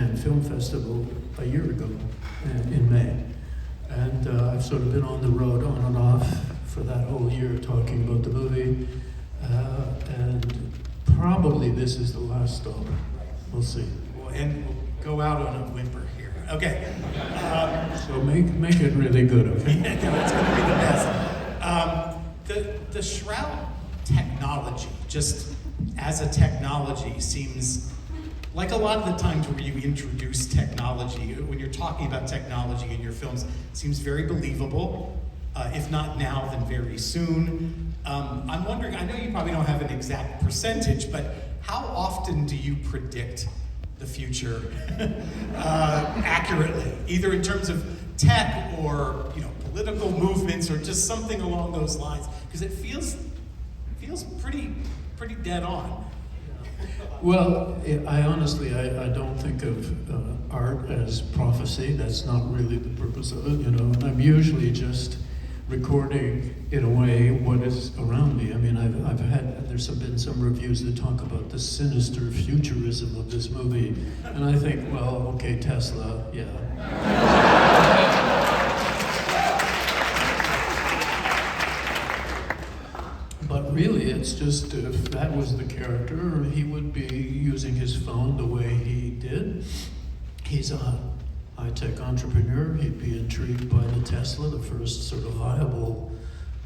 Cannes Film Festival a year ago in May. And I've sort of been on the road on and off for that whole year talking about the movie. And probably this is the last stop. We'll see. And we'll go out on a whimper here. Okay. So make it really good, okay? Yeah, no, it's going to be the best. The Shroud technology, just as a technology, seems like a lot of the times where you introduce technology, when you're talking about technology in your films, it seems very believable. If not now, then very soon. I'm wondering, I know you probably don't have an exact percentage, but how often do you predict the future accurately, either in terms of tech or political movements or just something along those lines? Because it feels pretty dead on. Well, I honestly don't think of art as prophecy. That's not really the purpose of it, And I'm usually just recording, in a way, what is around me. I mean, there's been some reviews that talk about the sinister futurism of this movie, and I think, well, okay, Tesla, yeah. But really, it's just, if that was the character, he would be using his phone the way he did. He's a high-tech entrepreneur. He'd be intrigued by the Tesla, the first sort of viable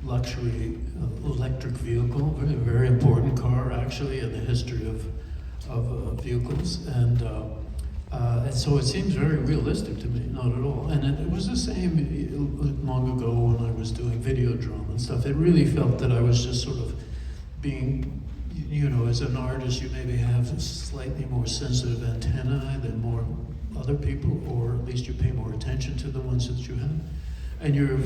luxury electric vehicle, very, very important car, actually, in the history of vehicles. And so it seems very realistic to me, not at all. And it was the same long ago when I was doing video drama and stuff. It really felt that I was just sort of being, as an artist, you maybe have a slightly more sensitive antennae than more other people, or at least you pay more attention to the ones that you have. And you're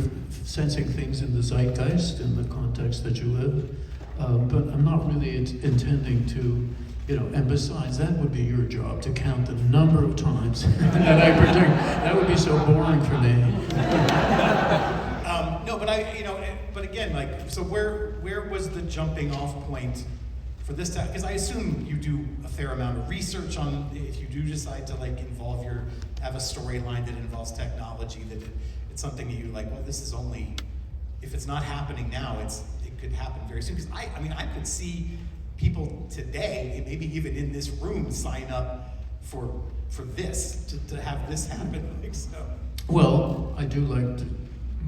sensing things in the zeitgeist, in the context that you live. But I'm not really intending to, and besides, that would be your job, to count the number of times that I predict. That would be so boring for me. No, but but again, so where was the jumping off point for this time? Because I assume you do a fair amount of research on, if you do decide to have a storyline that involves technology, that it's something that you this is only, if it's not happening now, it could happen very soon. Because I could see people today, maybe even in this room, sign up for this, to have this happen. So. Well, I do like to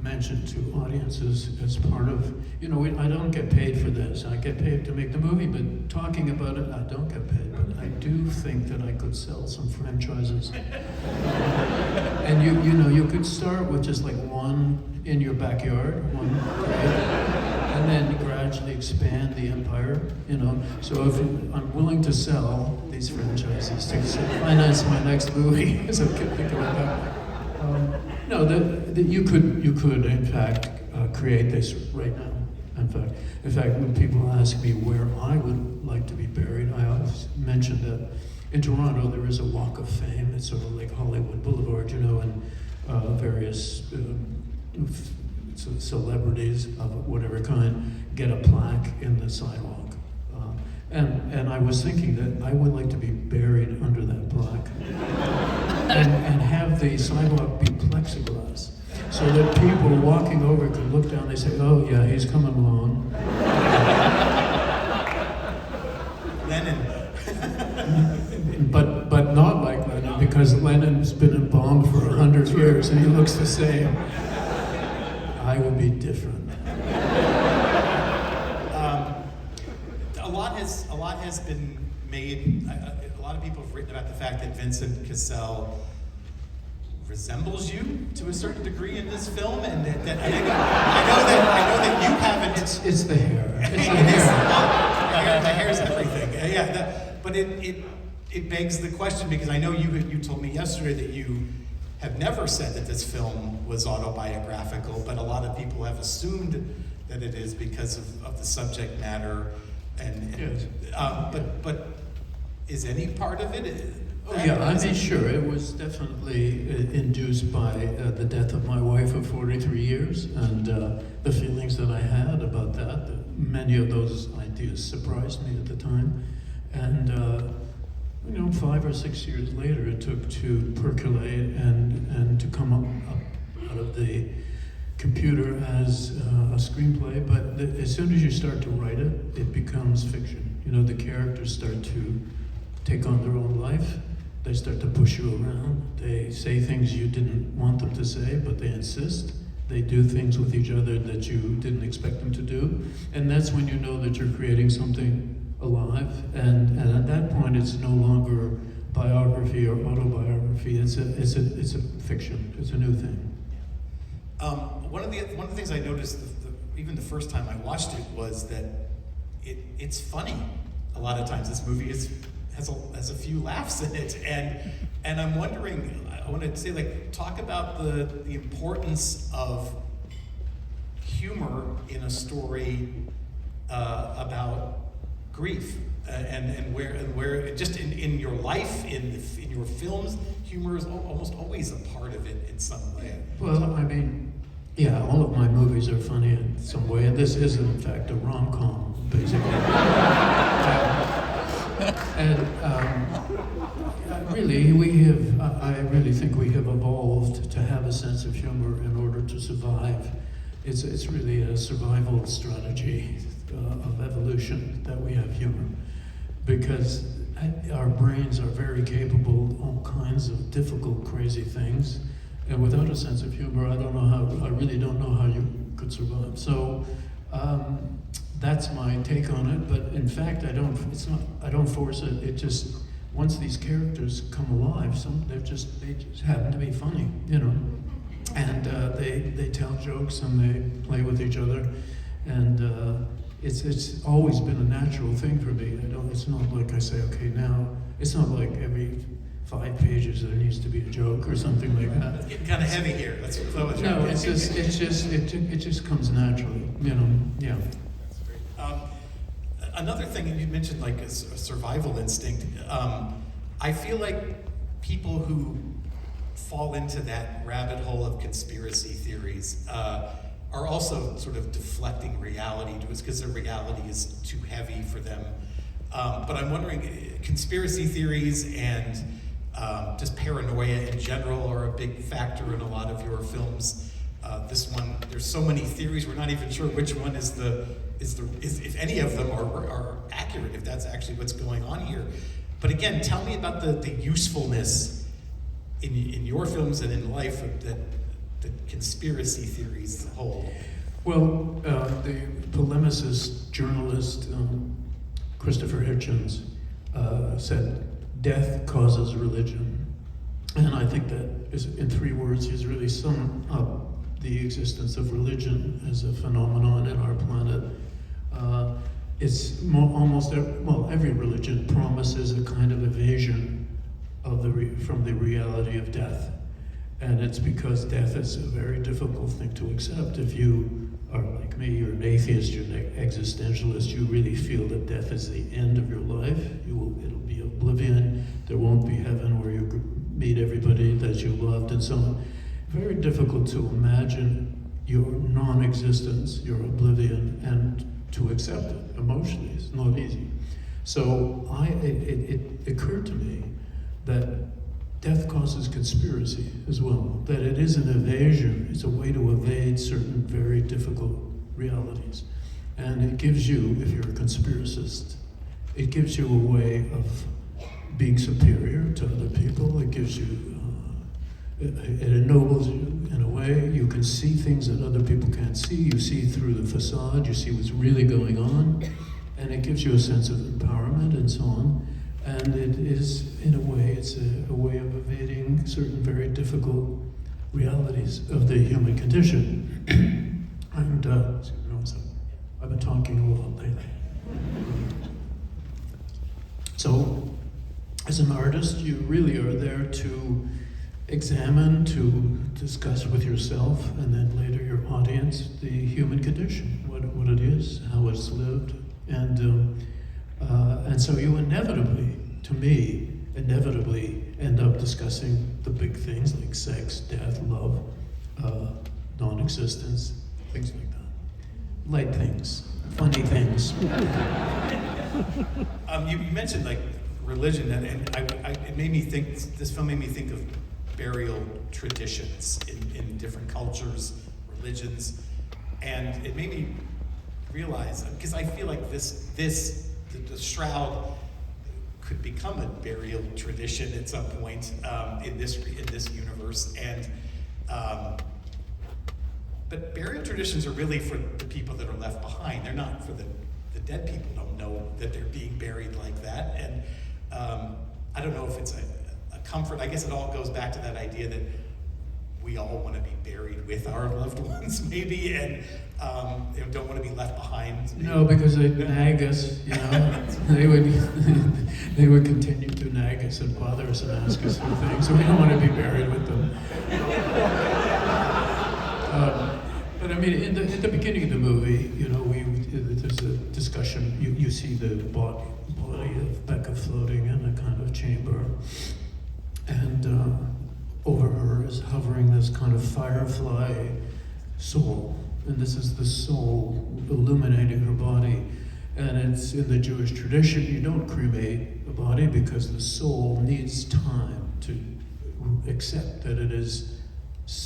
mention to audiences as part of, I don't get paid for this. I get paid to make the movie, but talking about it, I don't get paid. But I do think that I could sell some franchises. And you could start with just one in your backyard, one, and then gradually expand the empire, So if I'm willing to sell these franchises to finance my next movie, so think about that. No, you could in fact create this right now. In fact, when people ask me where I would like to be buried, I always mention that in Toronto there is a Walk of Fame. It's sort of like Hollywood Boulevard, and various celebrities of whatever kind get a plaque in the sidewalk. And I was thinking that I would like to be buried under that plaque and have the sidewalk be plexiglass so that people walking over could look down, they say, oh yeah, he's coming along. Lenin. But not like Lenin, because Lenin's been embalmed for 100 years and he looks the same. I would be different. A lot has been made. A lot of people have written about the fact that Vincent Cassel resembles you to a certain degree in this film, and that I know that you haven't. It's the hair. It's the hair. The hair is everything. But it begs the question, because I know you told me yesterday that you have never said that this film was autobiographical, but a lot of people have assumed that it is because of the subject matter. Yes. But is any part of it? Sure. It was definitely induced by the death of my wife of 43 years and the feelings that I had about that. Many of those ideas surprised me at the time. And 5 or 6 years later it took to percolate and to come up out of the computer as a screenplay. But as soon as you start to write it, it becomes fiction. The characters start to take on their own life. They start to push you around. They say things you didn't want them to say, but they insist. They do things with each other that you didn't expect them to do. And that's when you know that you're creating something alive. And at that point, it's no longer biography or autobiography. It's a fiction. It's a new thing. One of the things I noticed, even the first time I watched it, was that it's funny. A lot of times, this movie has a few laughs in it, and I'm wondering. I want to say, talk about the importance of humor in a story about grief, and where just in your life, in your films, humor is almost always a part of it in some way. Well, yeah, all of my movies are funny in some way, and this is in fact a rom-com, basically. I really think we have evolved to have a sense of humor in order to survive. It's really a survival strategy of evolution that we have humor, because our brains are very capable of all kinds of difficult, crazy things, and without a sense of humor, I really don't know how you could survive. So that's my take on it. But in fact, I don't force it. It just, once these characters come alive, they just happen to be funny, and they tell jokes and they play with each other, and it's always been a natural thing for me. It's not like I say, okay, now it's not like every 5 pages there needs to be a joke or something like that. It's getting kind of heavy here. No, it just comes naturally, Yeah. Another thing, you mentioned a survival instinct. I feel like people who fall into that rabbit hole of conspiracy theories are also sort of deflecting reality to us because their reality is too heavy for them. But I'm wondering, conspiracy theories and just paranoia in general are a big factor in a lot of your films. This one, there's so many theories, we're not even sure which one is if any of them are accurate, if that's actually what's going on here. But again, tell me about the usefulness in your films and in life that conspiracy theories hold. Well, the polemicist, journalist, Christopher Hitchens said, "Death causes religion." And I think that is, in 3 words, he's really summed up the existence of religion as a phenomenon in our planet. It's every religion promises a kind of evasion of from the reality of death. And it's because death is a very difficult thing to accept. If you are like me, you're an atheist, you're an existentialist, you really feel that death is the end of your life. It'll be oblivion, there won't be heaven where you meet everybody that you loved and so on. Very difficult to imagine your non-existence, your oblivion, and to accept it emotionally. It's not easy. So it occurred to me that death causes conspiracy as well, that it is an evasion, it's a way to evade certain very difficult realities. And it gives you, if you're a conspiracist, it gives you a way of being superior to other people. It gives you, it ennobles you in a way. You can see things that other people can't see. You see through the facade, you see what's really going on, and it gives you a sense of empowerment and so on. And it is, in a way, it's a way of evading certain very difficult realities of the human condition. And I've been talking a lot lately. So, as an artist, you really are there to examine, to discuss with yourself, and then later your audience, the human condition, what it is, how it's lived, and so you inevitably end up discussing the big things like sex, death, love, non-existence, things like that. Light things, funny things. You mentioned religion, and it made me think. This film made me think of burial traditions in different cultures, religions, and it made me realize, because I feel like the shroud could become a burial tradition at some point in this universe, and but burial traditions are really for the people that are left behind. They're not for the dead people. Don't know that they're being buried like that, and I don't know if it's a comfort. I guess it all goes back to that idea that we all want to be buried with our loved ones, maybe, and don't want to be left behind. No, because they'd nag us, you know. they would continue to nag us and bother us and ask us for things, so we don't want to be buried with them. But I mean, in the beginning of the movie, you know, there's a discussion. You see the body of Becca floating in a kind of chamber, and over her is hovering this kind of firefly soul, and this is the soul illuminating her body. And it's in the Jewish tradition, you don't cremate a body because the soul needs time to accept that it is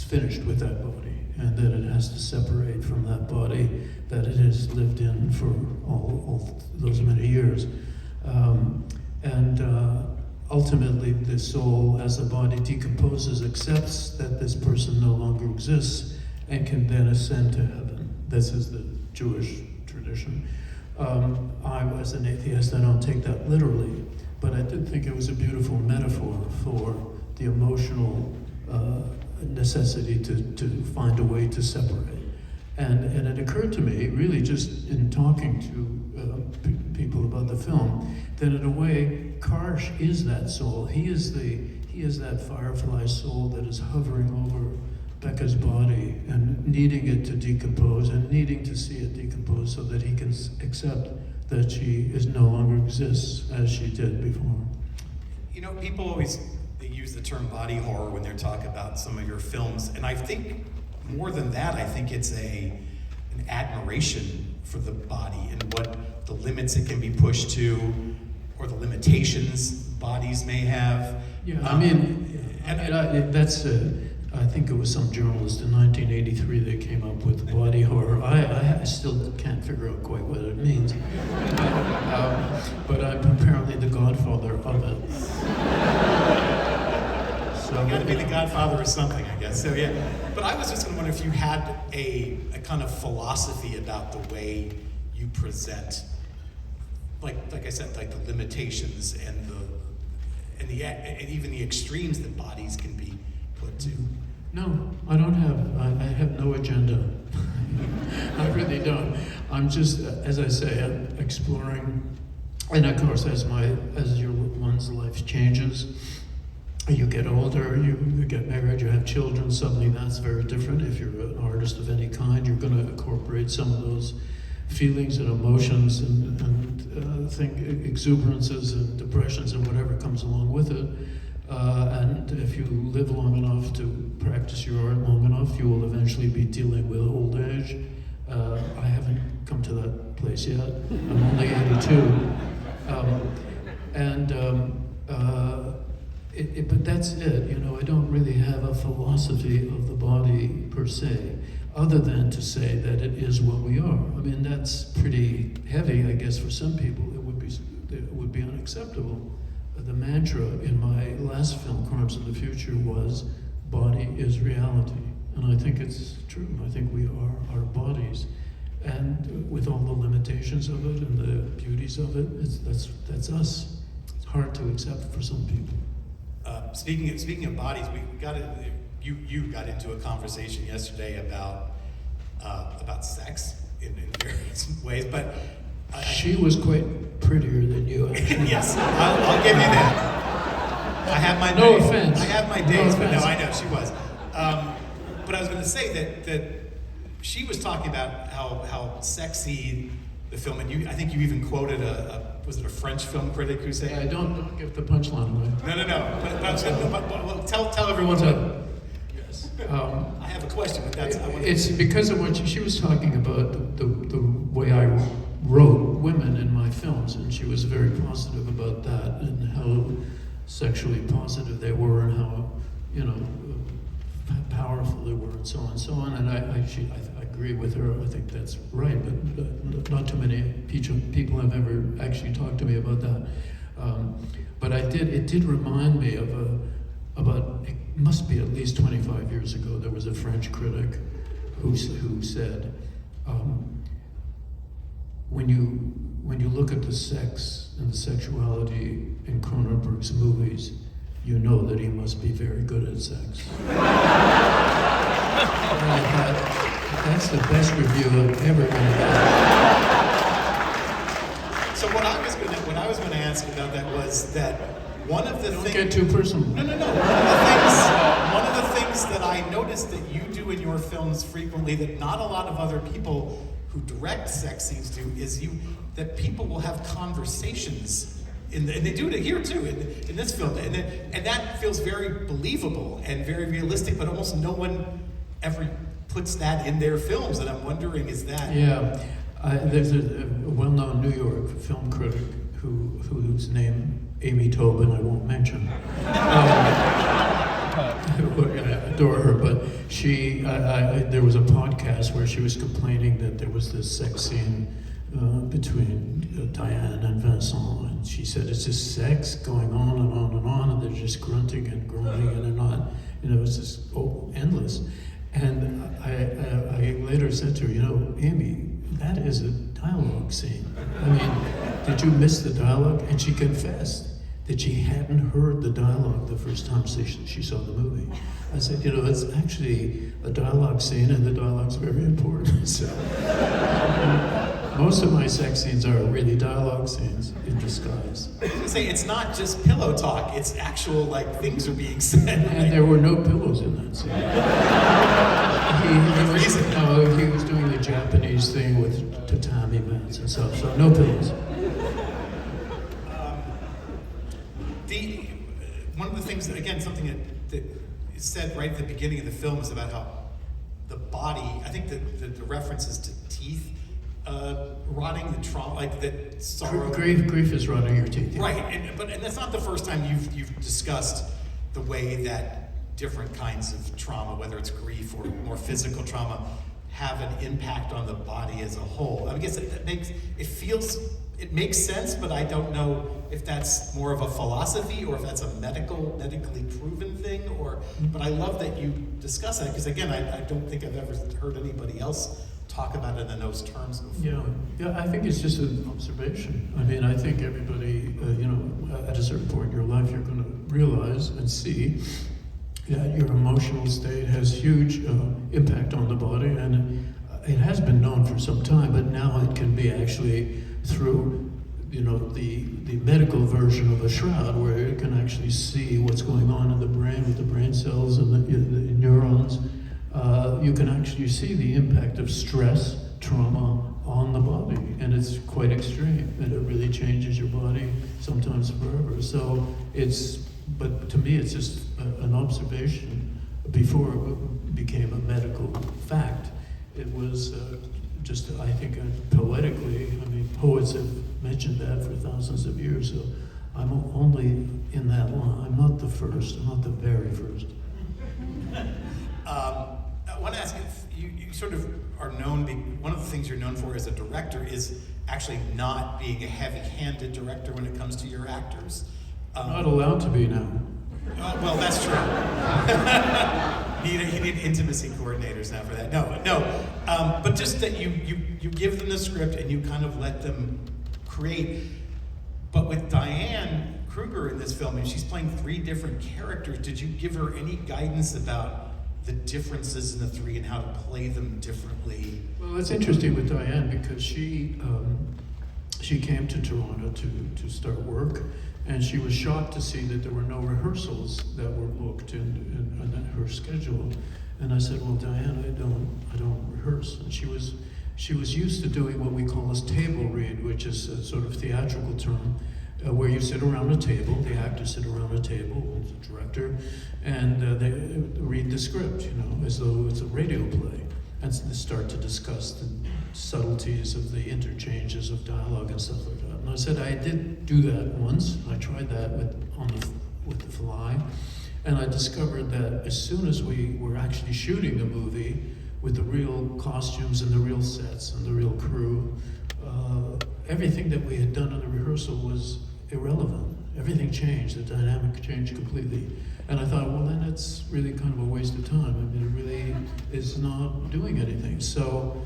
finished with that body, and that it has to separate from that body that it has lived in for all those many years. Ultimately, the soul, as the body decomposes, accepts that this person no longer exists and can then ascend to heaven. This is the Jewish tradition. I, as an atheist, I don't take that literally, but I did think it was a beautiful metaphor for the emotional necessity to find a way to separate. And it occurred to me, really just in talking to people about the film, that in a way, Karsh is that soul. He is that firefly soul that is hovering over Becca's body and needing it to decompose and needing to see it decompose so that he can accept that she no longer exists as she did before. You know, people always they use the term body horror when they're talking about some of your films, and I think more than that, I think it's an admiration for the body and what the limits it can be pushed to, or the limitations bodies may have. Yeah, I think it was some journalist in 1983 that came up with body horror. I still can't figure out quite what it means. But I'm apparently the godfather of it. So you got to be the godfather of something, I guess. So yeah. But I was just going to wonder if you had a kind of philosophy about the way you present, like I said, like the limitations and even the extremes that bodies can be put to. No, I don't have. I have no agenda. I really don't. I'm just, as I say, I'm exploring. And of course, as your one's life changes, you get older, you get married, you have children. Suddenly, that's very different. If you're an artist of any kind, you're going to incorporate some of those feelings and emotions and exuberances and depressions and whatever comes along with it. And if you live long enough to practice your art long enough, you will eventually be dealing with old age. I haven't come to that place yet. I'm only 82. But that's it. You know, I don't really have a philosophy of the body per se, other than to say that it is what we are. I mean, that's pretty heavy, I guess, for some people. It would be unacceptable. The mantra in my last film, Crimes of the Future, was body is reality. And I think it's true. I think we are our bodies. And with all the limitations of it and the beauties of it, that's us. It's hard to accept for some people. Speaking of bodies, you got into a conversation yesterday about sex in various ways, but she was quite prettier than you, actually. Yes, I'll give you that. I have my no days. offense. I have my days, but no, I know she was. But I was going to say that she was talking about how sexy the film, and I think you even quoted was it a French film critic who said? Yeah, don't give the punchline away. No. But I was going to tell everyone what. Yes. I have a question, but that's. It's because of what she was talking about. The way I wrote women in my films, and she was very positive about that and how sexually positive they were and how, you know, powerful they were and so on and so on. And I agree with her. I think that's right, but not too many people have ever actually talked to me about that. But it did remind me of it must be at least 25 years ago, there was a French critic who said, when you look at the sex and the sexuality in Cronenberg's movies, you know that he must be very good at sex. And I thought, that's the best review I've ever been had. So what I was going to ask about that was that one of the things. Don't get too personal. No. One of the things that I noticed that you do in your films frequently that not a lot of other people who direct sex scenes do is that people will have conversations, and they do it here too in this film, and that feels very believable and very realistic, but almost no one ever puts that in their films, and I'm wondering, is that... Yeah, there's a well-known New York film critic whose name Amy Tobin I won't mention. I adore her, but there was a podcast where she was complaining that there was this sex scene between Diane and Vincent, and she said it's just sex going on and on and on, and they're just grunting and groaning, and they're not, it's just endless. And I later said to her, Amy, that is a dialogue scene. I mean, did you miss the dialogue? And she confessed that she hadn't heard the dialogue the first time she saw the movie. I said, it's actually a dialogue scene, and the dialogue's very important. So, most of my sex scenes are really dialogue scenes in disguise. I was gonna say, it's not just pillow talk, it's actual, things are being said. And there were no pillows in that scene. He was doing the Japanese thing with tatami mats and stuff, so no pillows. One of the things something that is said right at the beginning of the film is about how the body, I think the references to teeth rotting, the trauma, that sorrow. Grief is rotting your teeth. Right, and that's not the first time you've discussed the way that different kinds of trauma, whether it's grief or more physical trauma, have an impact on the body as a whole. I guess it makes sense, but I don't know if that's more of a philosophy or if that's a medically proven thing. But I love that you discuss that, because again, I don't think I've ever heard anybody else talk about it in those terms before. Yeah, I think it's just an observation. I mean, I think everybody, at a certain point in your life, you're going to realize and see that your emotional state has huge impact on the body, and it has been known for some time, but now it can be actually through the medical version of a shroud, where you can actually see what's going on in the brain with the brain cells and the neurons. You can actually see the impact of stress, trauma on the body, and it's quite extreme, and it really changes your body, sometimes forever. So but to me, it's just an observation. Before it became a medical fact, it was just, I think, poetically, poets have mentioned that for thousands of years, so I'm only in that line. I'm not the first, I'm not the very first. I want to ask you sort of are known, one of the things you're known for as a director is actually not being a heavy-handed director when it comes to your actors. I'm not allowed to be now. Well, that's true. You need intimacy coordinators now for that. No. But just that you give them the script and you kind of let them create. But with Diane Krueger in this film, and she's playing 3 different characters, did you give her any guidance about the differences in the 3 and how to play them differently? Well, it's interesting with Diane because she came to Toronto to start work, and she was shocked to see that there were no rehearsals that were booked in her schedule. And I said, well, Diane, I don't rehearse. And she was used to doing what we call a table read, which is a sort of theatrical term, where you sit around a table, the actors sit around a table with the director, and they read the script, as though it's a radio play, and they start to discuss the subtleties of the interchanges of dialogue and stuff like that. And I said I did do that once. I tried that with The Fly, and I discovered that as soon as we were actually shooting the movie with the real costumes and the real sets and the real crew, everything that we had done in the rehearsal was irrelevant. Everything changed, the dynamic changed completely. And I thought, well, then it's really kind of a waste of time. I mean, it really is not doing anything. So,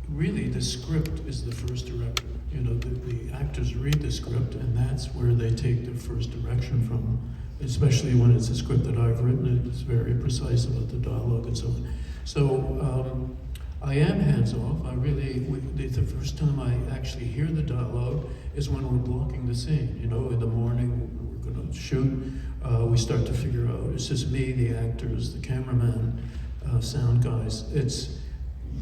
really, the script is the first director. You know, the actors read the script, and that's where they take their first direction from, especially when it's a script that I've written. It's very precise about the dialogue and so on. So, I am hands-off. The first time I actually hear the dialogue is when we're blocking the scene. You know, in the morning, we're going to shoot. We start to figure out, it's just me, the actors, the cameraman, sound guys. It's,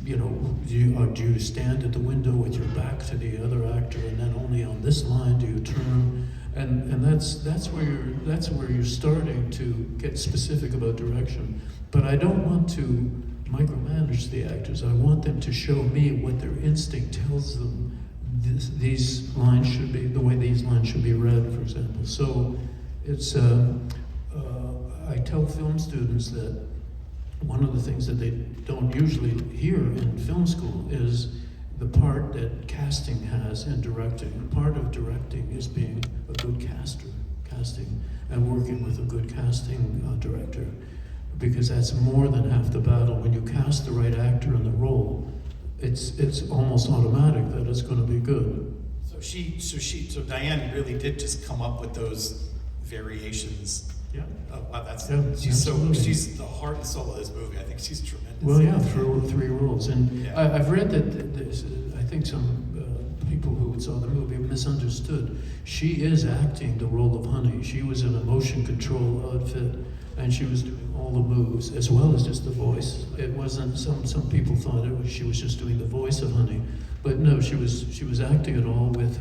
you know, do you stand at the window with your back to the other actor, and then only on this line do you turn? And that's where you're starting to get specific about direction. But I don't want to micromanage the actors. I want them to show me what their instinct tells them these lines should be, the way these lines should be read, for example. So it's, I tell film students that one of the things that they don't usually hear in film school is the part that casting has in directing. Part of directing is being a good casting, and working with a good casting director, because that's more than half the battle. When you cast the right actor in the role, it's almost automatic that it's going to be good. So Diane really did just come up with those variations. Yeah. Oh, wow, Absolutely. she's the heart and soul of this movie. I think she's tremendous. Well, yeah, through three roles, and yeah. I've read that I think some people who saw the movie misunderstood. She is acting the role of Honey. She was in a motion control outfit, and she was doing all the moves as well as just the voice. It wasn't, some people thought she was just doing the voice of Honey, but no, she was acting it all with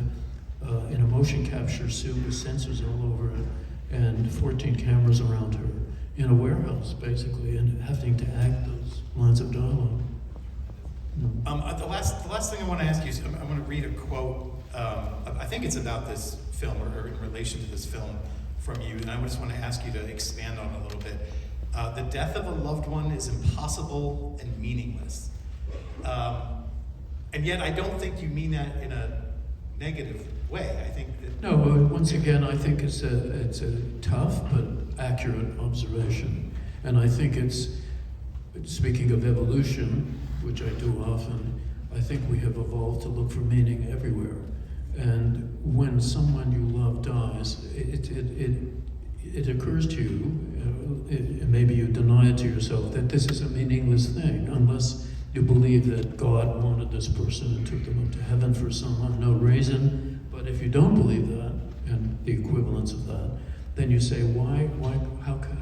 in a motion capture suit with sensors all over it, and 14 cameras around her in a warehouse, basically, and having to act those lines of dialogue. The last thing I want to ask you is, I'm going to read a quote. I think it's about this film, or in relation to this film, from you, and I just want to ask you to expand on it a little bit. The death of a loved one is impossible and meaningless. And yet I don't think you mean that in a negative way. I think that... No, once again, I think it's a tough but accurate observation. And I think it's, speaking of evolution, which I do often, I think we have evolved to look for meaning everywhere. And when someone you love dies, it occurs to you, and maybe you deny it to yourself, that this is a meaningless thing, unless you believe that God wanted this person and took them up to heaven for some unknown reason. But if you don't believe that, and the equivalence of that, then you say, why,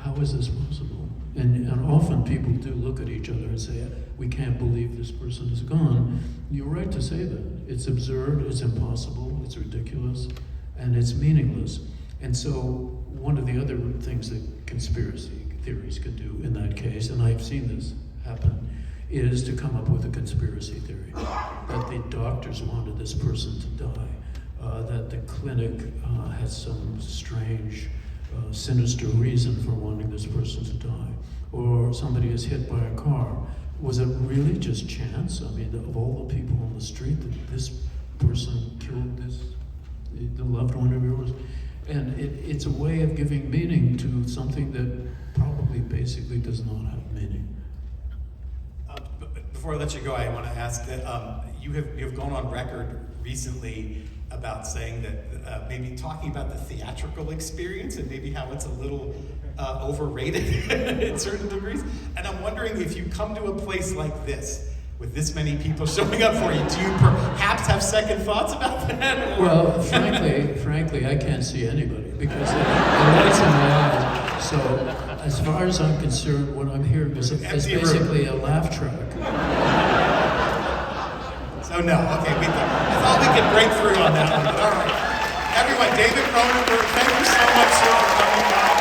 how is this possible? And often people do look at each other and say, we can't believe this person is gone. You're right to say that. It's absurd, it's impossible, it's ridiculous, and it's meaningless. And so one of the other things that conspiracy theories could do in that case, and I've seen this happen, is to come up with a conspiracy theory. That the doctors wanted this person to die, that the clinic has some strange, sinister reason for wanting this person to die, or somebody is hit by a car. Was it really just chance? I mean, of all the people on the street, that this person killed the loved one of yours? And it's a way of giving meaning to something that probably basically does not have meaning. Before I let you go, I want to ask that you have gone on record recently about saying that maybe talking about the theatrical experience and maybe how it's a little overrated in certain degrees. And I'm wondering, if you come to a place like this, with this many people showing up for you, do you perhaps have second thoughts about that? Or? Well, frankly, I can't see anybody because the lights in my eyes. So, as far as I'm concerned, what I'm hearing is basically a laugh track. So no, okay, I thought we could break through on that one. All right, everyone, David Cronenberg, thank you so much for coming by.